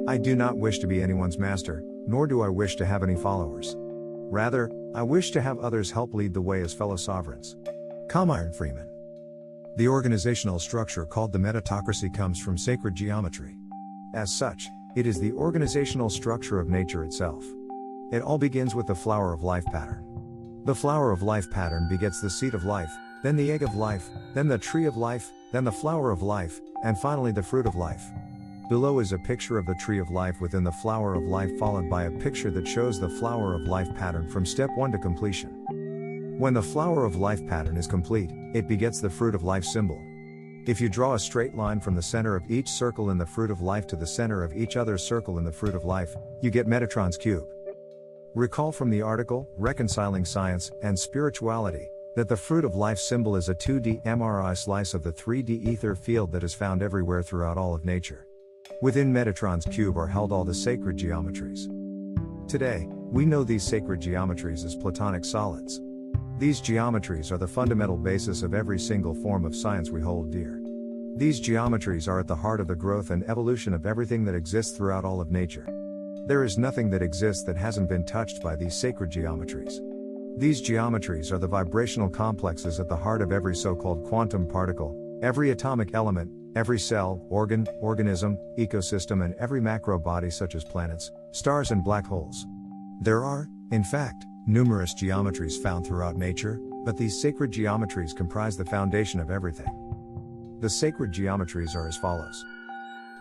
I do not wish to be anyone's master, nor do I wish to have any followers. Rather, I wish to have others help lead the way as fellow sovereigns. Kamiron Freeman. The organizational structure called the Metatocracy comes from sacred geometry. As such, it is the organizational structure of nature itself. It all begins with the flower of life pattern. The flower of life pattern begets the seed of life, then the egg of life, then the tree of life, then the flower of life, and finally the fruit of life. Below is a picture of the tree of life within the flower of life, followed by a picture that shows the flower of life pattern from step 1 to completion. When the flower of life pattern is complete, it begets the fruit of life symbol. If you draw a straight line from the center of each circle in the fruit of life to the center of each other circle in the fruit of life, you get Metatron's cube. Recall from the article, Reconciling Science and Spirituality, that the fruit of life symbol is a 2D MRI slice of the 3D ether field that is found everywhere throughout all of nature. Within Metatron's cube are held all the sacred geometries. Today, we know these sacred geometries as Platonic solids. These geometries are the fundamental basis of every single form of science we hold dear. These geometries are at the heart of the growth and evolution of everything that exists throughout all of nature. There is nothing that exists that hasn't been touched by these sacred geometries. These geometries are the vibrational complexes at the heart of every so-called quantum particle, every atomic element, every cell, organ, organism, ecosystem, and every macro body such as planets, stars, and black holes. There are, in fact, numerous geometries found throughout nature, but these sacred geometries comprise the foundation of everything. The sacred geometries are as follows.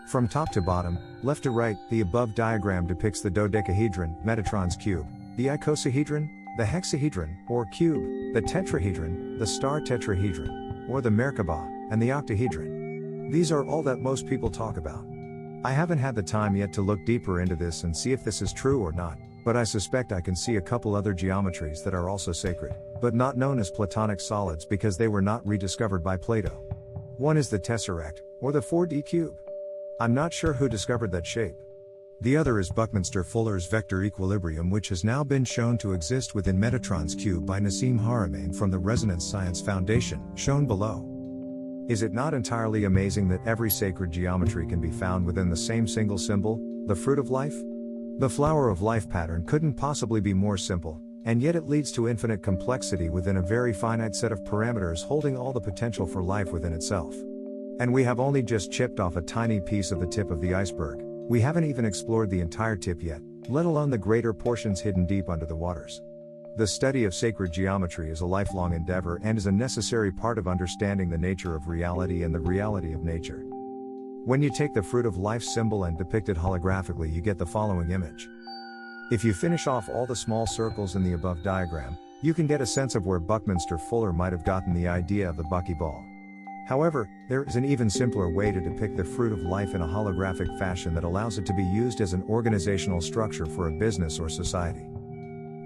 From top to bottom, left to right, the above diagram depicts the dodecahedron, Metatron's cube, the icosahedron, the hexahedron, or cube, the tetrahedron, the star tetrahedron, or the Merkabah, and the octahedron. These are all that most people talk about. I haven't had the time yet to look deeper into this and see if this is true or not, but I suspect I can see a couple other geometries that are also sacred, but not known as Platonic solids because they were not rediscovered by Plato. One is the Tesseract, or the 4D cube. I'm not sure who discovered that shape. The other is Buckminster-Fuller's vector equilibrium, which has now been shown to exist within Metatron's cube by Nassim Haramein from the Resonance Science Foundation, shown below. Is it not entirely amazing that every sacred geometry can be found within the same single symbol, the fruit of life? The flower of life pattern couldn't possibly be more simple, and yet it leads to infinite complexity within a very finite set of parameters holding all the potential for life within itself. And we have only just chipped off a tiny piece of the tip of the iceberg. We haven't even explored the entire tip yet, let alone the greater portions hidden deep under the waters. The study of sacred geometry is a lifelong endeavor and is a necessary part of understanding the nature of reality and the reality of nature. When you take the fruit of life symbol and depict it holographically, you get the following image. If you finish off all the small circles in the above diagram, you can get a sense of where Buckminster-Fuller might have gotten the idea of the buckyball. However, there is an even simpler way to depict the fruit of life in a holographic fashion that allows it to be used as an organizational structure for a business or society.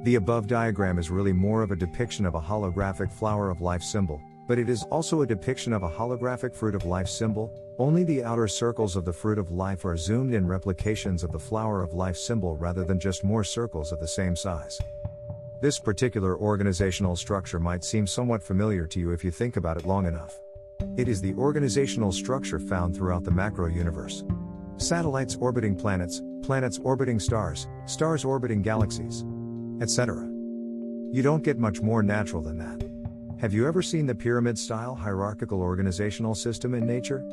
The above diagram is really more of a depiction of a holographic flower of life symbol, but it is also a depiction of a holographic fruit of life symbol, only the outer circles of the fruit of life are zoomed in replications of the flower of life symbol rather than just more circles of the same size. This particular organizational structure might seem somewhat familiar to you if you think about it long enough. It is the organizational structure found throughout the macro universe. Satellites orbiting planets, planets orbiting stars, stars orbiting galaxies, etc. You don't get much more natural than that. Have you ever seen the pyramid-style hierarchical organizational system in nature?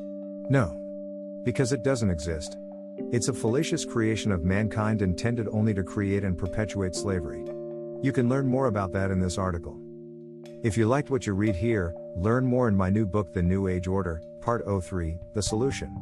No. Because it doesn't exist. It's a fallacious creation of mankind intended only to create and perpetuate slavery. You can learn more about that in this article. If you liked what you read here, learn more in my new book The New Age Order, Part 03, The Solution.